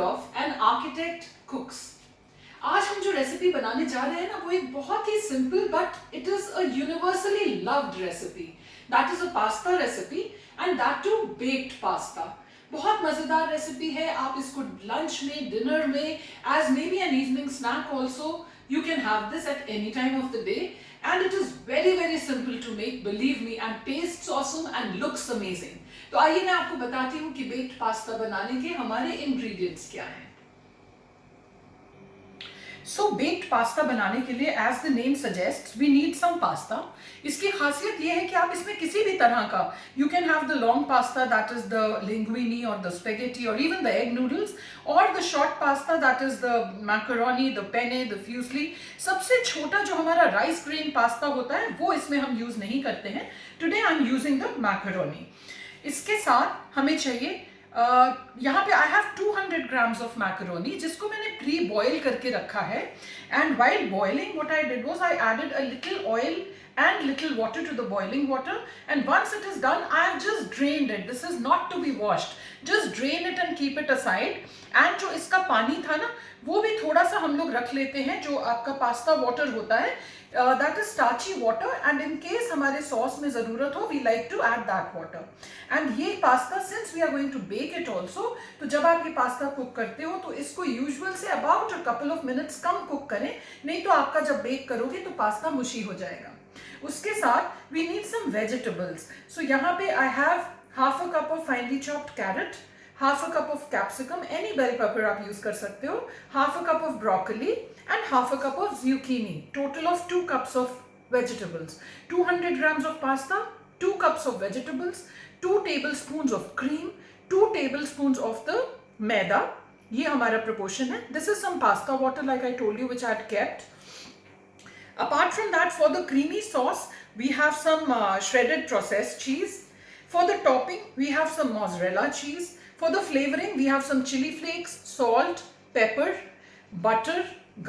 Of an architect कुक्स। आज हम जो रेसिपी बनाने जा रहे हैं ना, वो एक बहुत ही simple but it is a universally loved recipe. That is a pasta recipe and that too baked pasta. बहुत मजेदार रेसिपी है। आप इसको लंच में, डिनर में, as may be an evening snack also, you can have this at any time of the day and it is very very simple to make, believe me, and tastes awesome and looks amazing. तो आइए मैं आपको बताती हूँ कि baked pasta बनाने के हमारे इंग्रेडिएंट्स क्या हैं। सो बेक्ड पास्ता बनाने के लिए as the name suggest we need some pasta. इसकी खासियत ये है कि आप इसमें किसी भी तरह का, you can have the long pasta that is the linguine और द स्पेगेटी और इवन द एग नूडल्स, और the short pasta that is the macaroni, the penne, the fusilli. सबसे छोटा जो हमारा राइस ग्रेन पास्ता होता है वो इसमें हम यूज नहीं करते हैं। Today I am using the macaroni. इसके साथ हमें चाहिए यहाँ पे I have 200 grams of macaroni, जिसको मैंने प्री बॉयल करके रखा है। And while boiling what I did was I added a little oil and little water to the boiling water, and once it is done I have just drained it. This is not to be washed, just drain it and keep it aside. and जो इसका पानी था ना, वो भी थोड़ा सा हम लोग रख लेते हैं। जो आपका पास्ता वाटर होता है that is starchy water, and in case हमारे सॉस में ज़रूरत हो we like to add that water. and ये pasta since we are going to bake it also, तो जब आप ये पास्ता कुक करते हो तो इसको यूजुअल से about a couple of minutes come cook करें, नहीं तो आपका जब बेक करोगे तो पास्ता मुशी हो जाएगा। उसके साथ we need some vegetables. So यहाँ पे I have half a cup of finely chopped carrot, half a cup of capsicum, any bell pepper आप यूज कर सकते हो, half a cup of broccoli and half a cup of zucchini. Total of 2 cups of vegetables. 200 grams of pasta, 2 cups of vegetables, 2 tablespoons of cream, 2 tablespoons of the maida. ये हमारा proportion है। This is some pasta water like I told you which I had kept. Apart from that, for the creamy sauce, we have some shredded processed cheese. For the topping, we have some mozzarella cheese. For the flavoring, we have some chili flakes, salt, pepper, butter,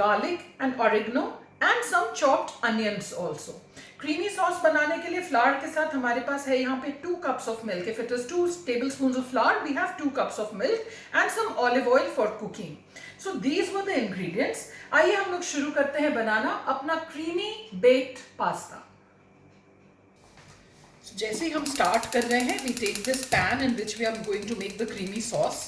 garlic and oregano, and some chopped onions also. Creamy sauce बनाने के लिए flower के साथ हमारे पास है यहाँ पे 2 cups of milk. If it is 2 tablespoons of flour, we have 2 cups of milk and some olive oil for cooking. So these were the ingredients. आइए हम लोग शुरू करते हैं बनाना अपना creamy baked pasta. So जैसे ही हम स्टार्ट कर रहे हैं, we take this pan in which we are going to make the creamy sauce.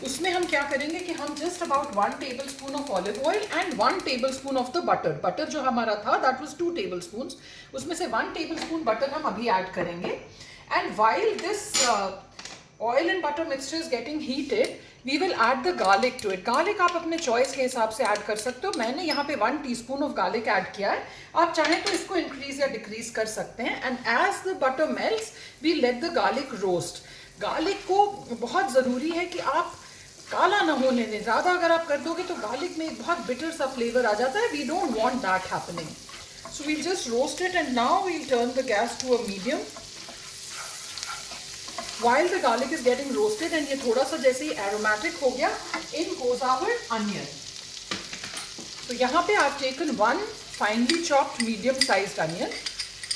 उसमें हम क्या करेंगे कि हम just about 1 tablespoon of olive oil and 1 tablespoon of the butter. Butter जो हमारा था दैट वाज 2 tablespoons, उसमें से 1 tablespoon बटर हम अभी ऐड करेंगे। And while this oil and butter mixture is getting heated, we will add the garlic to it. Garlic आप अपने चॉइस के हिसाब से ऐड कर सकते हो। मैंने यहाँ पे 1 teaspoon ऑफ गार्लिक ऐड किया है। आप चाहें तो इसको इंक्रीज या डिक्रीज कर सकते हैं। And as the butter melts we let the garlic roast. Garlic को बहुत ज़रूरी है कि आप काला ना होने दें। ज़्यादा अगर आप कर दोगे तो गार्लिक में एक बहुत बिटर सा फ्लेवर आ जाता है। We don't want that happening. So we'll just roast it and now we'll turn the gas to a medium while the garlic is getting roasted। and ये थोड़ा सा जैसे ही एरोमेटिक हो गया, in goes our onion। तो यहाँ पे I've taken 1 finely chopped medium sized onion,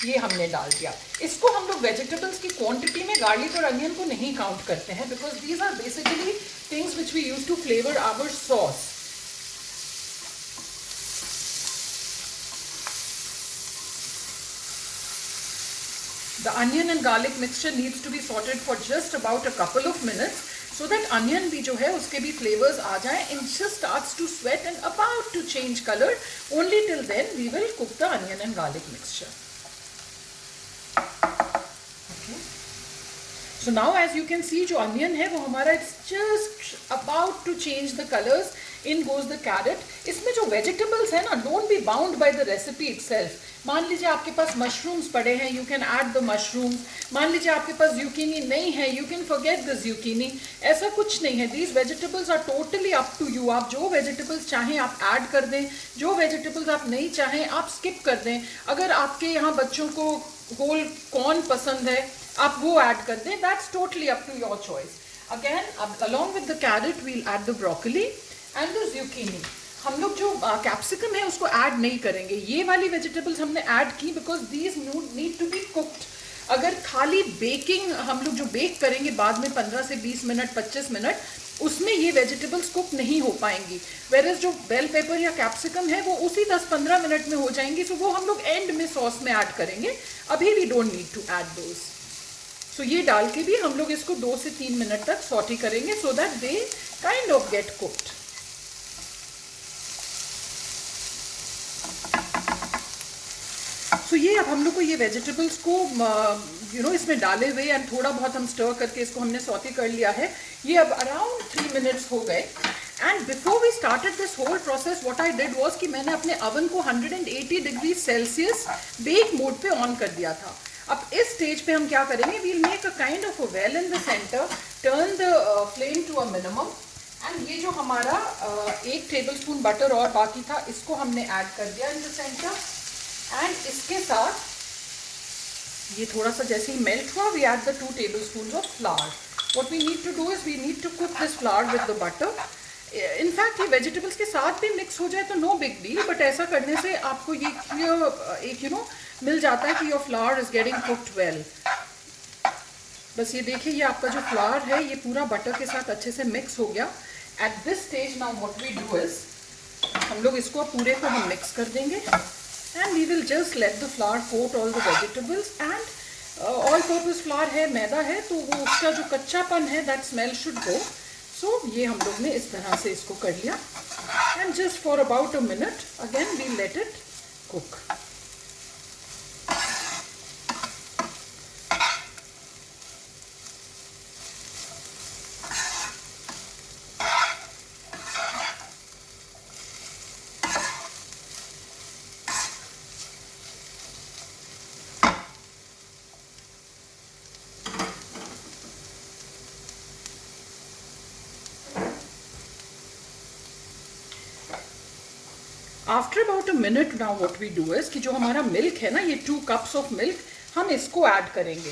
ये हमने डाल दिया। इसको हम लोग वेजिटेबल्स की क्वांटिटी में गार्लिक और अनियन को नहीं काउंट करते हैं, because these are basically things which we use to flavour our sauce. The onion and garlic mixture needs to be sauteed for just about a couple of minutes so that onion भी जो है उसके भी flavors आ जाएं and just starts to sweat and about to change color. Only till then we will cook the onion and garlic mixture. Okay. So now as you can see जो onion है वो हमारा it's just about to change the colors. In goes the carrot. इसमें जो vegetables है ना, don't be bound by the recipe itself. मान लीजिए आपके पास मशरूम्स पड़े हैं, you can add the mushrooms. मान लीजिए आपके पास zucchini नहीं है, you can forget the zucchini. ऐसा कुछ नहीं है। These vegetables are totally up to you. आप जो vegetables चाहें आप add कर दें, जो vegetables आप नहीं चाहें आप skip कर दें। अगर आपके यहाँ बच्चों को whole corn पसंद है, आप वो add कर दें। That's totally up to your choice. Again, along with the carrot, we'll add the broccoli and the zucchini. हम लोग जो कैप्सिकम है उसको ऐड नहीं करेंगे। ये वाली वेजिटेबल्स हमने ऐड की because these need to be cooked. अगर खाली बेकिंग हम लोग जो बेक करेंगे बाद में 15 से 20 मिनट 25 मिनट, उसमें ये वेजिटेबल्स कुक नहीं हो पाएंगी। वेरएज जो बेल पेपर या कैप्सिकम है वो उसी 10-15 मिनट में हो जाएंगी, सो वो हम लोग एंड में सॉस में ऐड करेंगे, अभी we don't need to add those. So ये डाल के भी हम लोग इसको 2 से 3 मिनट तक सॉटी करेंगे so that they kind of get cooked. So ये अब हम लोग को ये वेजिटेबल्स को इसमें डाले हुए एंड थोड़ा बहुत हम स्टर करके इसको हमने सॉटी कर लिया है। ये अब अराउंड 3 मिनट्स हो गए। And before we started this whole process what I did was कि मैंने अपने ओवन को 180 डिग्री सेल्सियस बेक मोड पे ऑन कर दिया था। अब इस स्टेज पे हम क्या करेंगे, we'll make a kind of a well in the centre, turn the flame to a minimum and ये जो हमारा 1 टेबलस्पून बटर और बाकी था इसको हमने ऐड कर दिया इन द सेंटर। एंड इसके साथ ये थोड़ा सा जैसे ही मेल्ट हुआ we add the 2 tablespoons of flour. What we need to do is we need to cook this flour with the butter. In fact ये वेजिटेबल्स के साथ भी मिक्स हो जाए तो नो बिग डील, बट ऐसा करने से आपको ये एक मिल जाता है कि your flower is getting cooked well. बस ये देखिए ये आपका जो फ्लावर है ये पूरा बटर के साथ अच्छे से मिक्स हो गया। At this stage now what we do is हम लोग इसको पूरे को हम मिक्स कर देंगे and we will just let the flour coat all the vegetables and all purpose flour है, मैदा है, तो वो उसका जो कच्चापन है that smell should go। so ये हम लोग ने इस तरह से इसको कर लिया and just for about a minute again we let it cook। After about a minute now what we do is कि जो हमारा मिल्क है ना, ये 2 cups ऑफ मिल्क हम इसको ऐड करेंगे।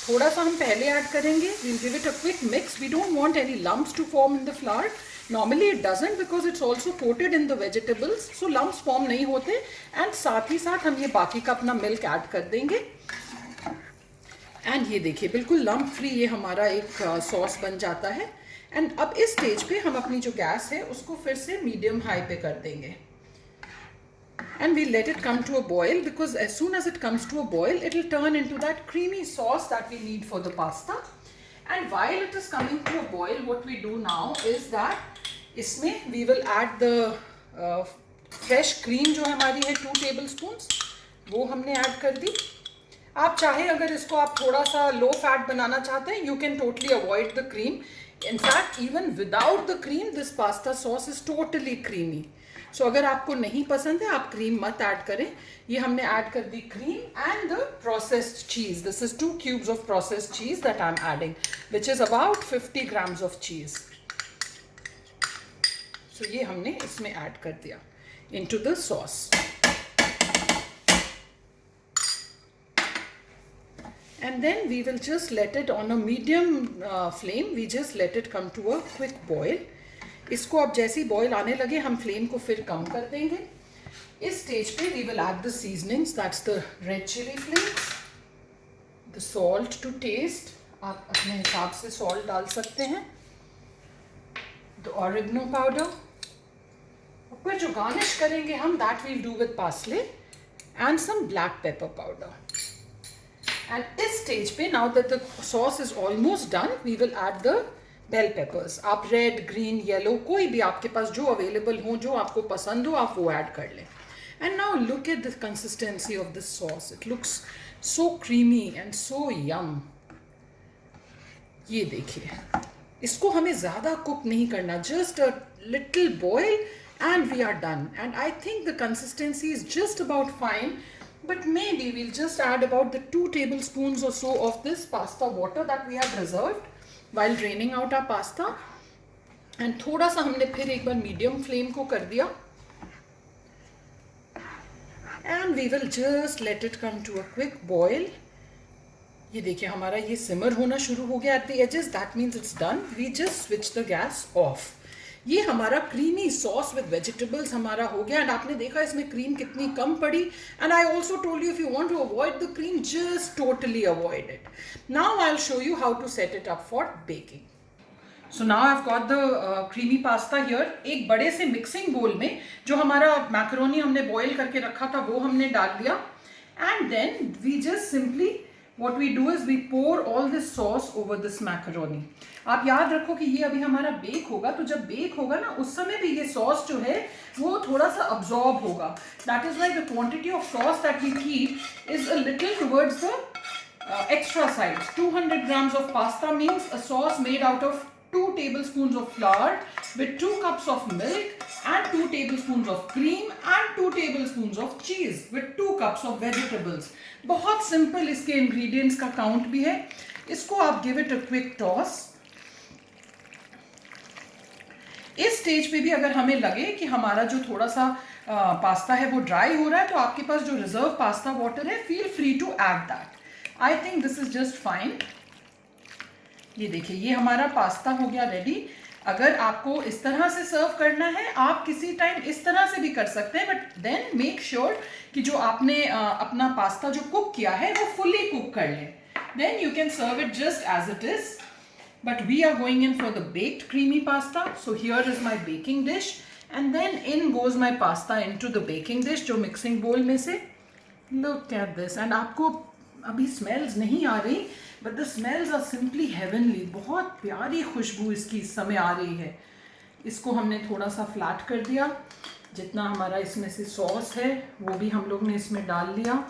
थोड़ा सा हम पहले ऐड करेंगे, we'll give it a quick mix. We don't want any lumps to form in the flour. Normally it doesn't because it's also coated in the vegetables, so lumps form नहीं होते। And साथ ही साथ हम ये बाकी का अपना मिल्क ऐड कर देंगे। एंड ये देखिए बिल्कुल लम्प फ्री ये हमारा एक सॉस बन जाता है। एंड अब इस स्टेज पे हम अपनी जो गैस है उसको फिर से मीडियम हाई पे कर देंगे and we let it come to a boil because as soon as it comes to a boil it will turn into that creamy sauce that we need for the pasta। and while it is coming to a boil what we do now is that इसमें we will add the fresh cream जो हमारी है 2 tablespoons वो हमने add कर दी। आप चाहे अगर इसको आप थोड़ा सा लो फैट बनाना चाहते हैं you can totally avoid the cream। in fact even without the cream this pasta sauce is totally creamy। सो अगर आपको नहीं पसंद है आप क्रीम मत ऐड करें। ये हमने ऐड कर दी cream and the processed cheese. This is 2 cubes of processed cheese that I am adding which is about 50 grams of cheese. So ये हमने इसमें ऐड कर दिया into the sauce. and then we will just let it on a medium flame, we just let it come to a quick boil। इसको अब जैसे ही boil आने लगे हम फ्लेम को फिर कम कर देंगे। इस स्टेज पे we will add the seasonings, that's the red chilli flakes, the salt to taste, आप अपने हिसाब से सॉल्ट डाल सकते हैं, द ऑरिगनो पाउडर। ऊपर जो गार्निश करेंगे हम that we'll do with parsley and some black pepper powder. And इस स्टेज पे now that the sauce is almost done we will add the bell peppers. आप रेड, ग्रीन, येलो कोई भी आपके पास जो अवेलेबल हो, जो आपको पसंद हो आप वो ऐड कर लें। And now look at the consistency of this sauce, it looks so creamy and so yum. ये देखिए इसको हमें ज़्यादा कुक नहीं करना, just a little boil and we are done. And I think the consistency is just about fine, but maybe we'll just add about the 2 tablespoons or so of this pasta water that we have reserved while draining out our pasta। and थोड़ा सा हमने फिर एक बार medium flame को कर दिया and we will just let it come to a quick boil। ये देखिए हमारा ये सिमर होना शुरू हो गया at the edges, that means it's done। we just switch the gas off। ये हमारा क्रीमी सॉस विद वेजिटेबल्स हमारा हो गया। एंड आपने देखा इसमें क्रीम कितनी कम पड़ी। And I also told you if you want to avoid the cream just totally avoid it. Now I will show you how to set it up for baking. So now I have got the creamy pasta here. एक बड़े से mixing bowl में जो हमारा macaroni हमने boil करके रखा था वो हमने डाल दिया, and then we just simply what we do is we pour all this sauce over this macaroni. आप याद रखो कि ये अभी हमारा बेक होगा, तो जब बेक होगा ना उस समय भी ये सॉस जो है वो थोड़ा सा अब्जॉर्ब होगा. That is why the quantity of sauce that we keep is a little towards the extra sides. 200 grams of pasta means a sauce made out of 2 tablespoons of flour with 2 cups of milk and 2 tablespoons of cream and 2 tablespoons of cheese with 2 cups of vegetables. बहुत simple इसके ingredients का count भी है. इसको आप give it a quick toss. इस stage पे भी अगर हमें लगे कि हमारा जो थोड़ा सा पास्ता है वो ड्राई हो रहा है, तो आपके पास जो रिजर्व पास्ता वाटर है, feel free to add that. I think this is just fine. ये देखिए, ये हमारा पास्ता हो गया रेडी. अगर आपको इस तरह से सर्व करना है, आप किसी टाइम इस तरह से भी कर सकते हैं, बट देन मेक श्योर कि जो आपने अपना पास्ता जो कुक किया है वो फुली कुक कर लें. Then you can serve it just as it is. But we are going in for the baked creamy pasta. So here is my baking dish, and then in goes my pasta into the baking dish, जो mixing bowl में से. Look at this. And आपको अभी smells नहीं आ रही, but the smells are simply heavenly. बहुत प्यारी खुशबू इसकी इस समय आ रही है. इसको हमने थोड़ा सा फ्लैट कर दिया. जितना हमारा इसमें से सॉस है वो भी हम लोग ने इसमें डाल लिया.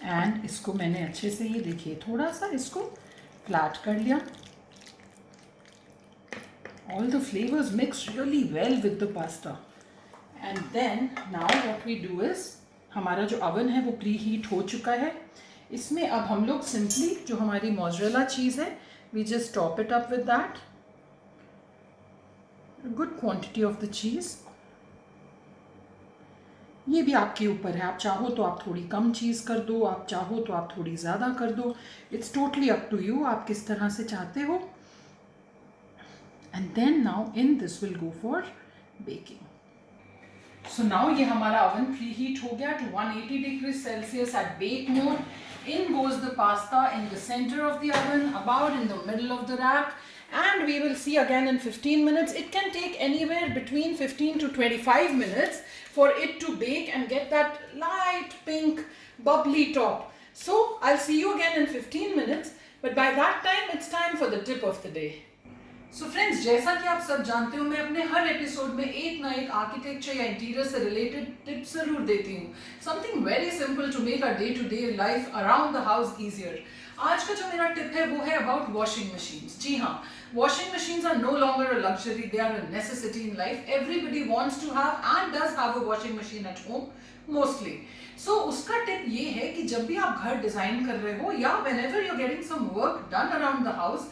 एंड इसको मैंने अच्छे से, ये देखिए, थोड़ा सा इसको फ्लैट कर लिया. All the flavours mix really well with the pasta. And then now what we do is, हमारा जो अवन है वो प्री हीट हो चुका है. इसमें अब हम लोग सिंपली जो हमारी मोज़रेला चीज़ है, we just top it up with that. Good quantity of the cheese. ये भी आपके ऊपर है. आप चाहो तो आप थोड़ी कम चीज़ कर दो, आप चाहो तो आप थोड़ी ज़्यादा कर दो. It's totally up to you, आप किस तरह से चाहते हो. And then now in this will go for baking. So now ये हमारा ओवन प्री हीट हो गया to 180 degree Celsius at bake mode. In goes the pasta in the center of the oven, about in the middle of the rack, and we will see again in 15 minutes. It can take anywhere between 15 to 25 minutes for it to bake and get that light pink bubbly top. So I'll see you again in 15 minutes, but by that time it's time for the tip of the day. So friends, जैसा कि आप सब जानते हो, मैं अपने हर episode में एक ना एक आर्किटेक्चर या इंटीरियर से रिलेटेड टिप्स जरूर देती हूँ. Something very simple to make a day to day life around the house easier. आज का जो मेरा टिप है वो है अबाउट वॉशिंग मशीन्स. जी हाँ, washing machines are no longer a luxury, they are a necessity in life. Everybody wants to have and does have a washing machine at home mostly. So उसका tip ये है कि जब भी आप घर डिजाइन कर रहे हो या whenever you are getting some work done around the house,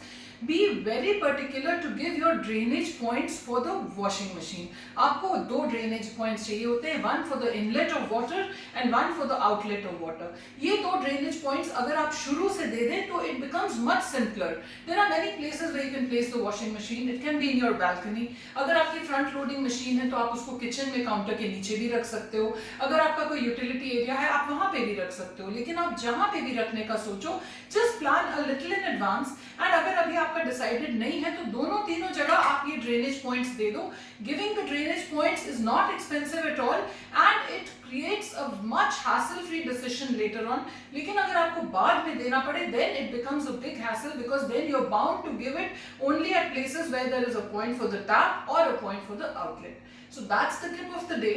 be very particular to give your drainage points for the washing machine. आपको 2 drainage points चाहिए होते हैं, one for the inlet of water and one for the outlet of water. ये 2 drainage points अगर आप शुरू से दे दें तो it becomes much simpler. There are many places where you can place the washing machine. It can be in your balcony. अगर आपकी front loading machine है तो आप उसको kitchen में काउंटर के नीचे भी रख सकते हो. अगर आपका कोई utility area है, आप वहाँ पे भी रख सकते हो. लेकिन आप जहाँ पे भी रखने का सोचो, just plan a little in advance. And अगर अभी आपका डिसाइडेड नहीं है तो दोनों तीनों जगह आप ये ड्रेनेज पॉइंट्स दे दो. Giving the drainage points is not expensive at all and it creates a much hassle free decision later on. लेकिन अगर आपको बाद में देना पड़े, then it becomes a big hassle, because then you are bound to give it only at places where there is a point for the tap और a point for the outlet. So that's the tip of the day.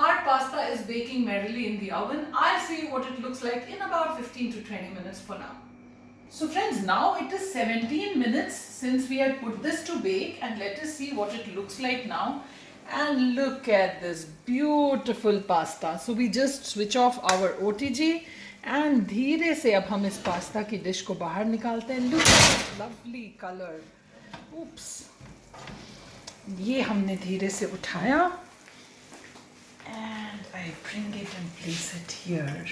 Our pasta is baking merrily in the oven. I'll see what it looks like in about 15 to 20 minutes for now. So friends, now it is 17 minutes since we had put this to bake, and let us see what it looks like now. And look at this beautiful pasta. So we just switch off our OTG and धीरे से अब हम इस pasta की dish को बाहर निकालते हैं. Look at this lovely color. Oops. ये हमने धीरे से उठाया and I bring it and place it here.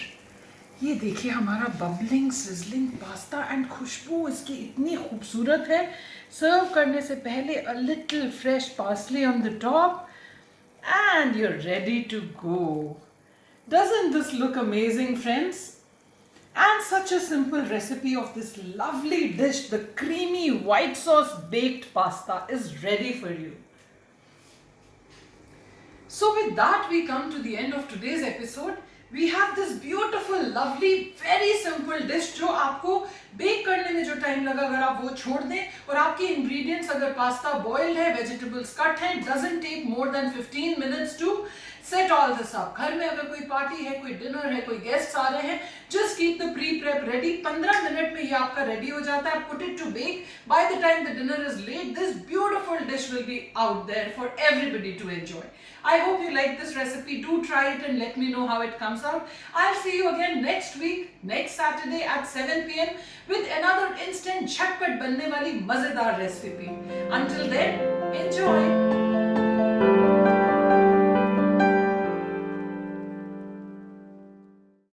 ये देखिए हमारा बबलिंग सिजलिंग पास्ता एंड खुशबू इसकी इतनी खूबसूरत है. सर्व करने से पहले a little fresh parsley on the top and you're ready to go. Doesn't this look amazing, friends? And such a simple recipe of this lovely dish, the creamy white sauce baked pasta, is ready for you. So, with that, we come to the end of today's episode. We have this beautiful, lovely, very simple dish जो आपको bake करने में जो time लगा अगर आप वो छोड़ दें और आपके इंग्रेडिएंट्स अगर पास्ता बॉइल्ड है, वेजिटेबल्स कट हैं, doesn't take more than 15 minutes to set all this up. घर में अगर कोई पार्टी है, कोई डिनर है, कोई गेस्ट आ रहे हैं, just keep the pre-prep ready. 15 minute में ये आपका रेडी हो जाता है. Put it to bake. By the time the dinner is late, this beautiful dish will be out there for everybody to enjoy. I hope you like this recipe. Do try it and let me know how it comes out. I'll see you again next week, next Saturday at 7 p.m. with another instant झटपट बनने वाली मजेदार recipe. Until then, enjoy.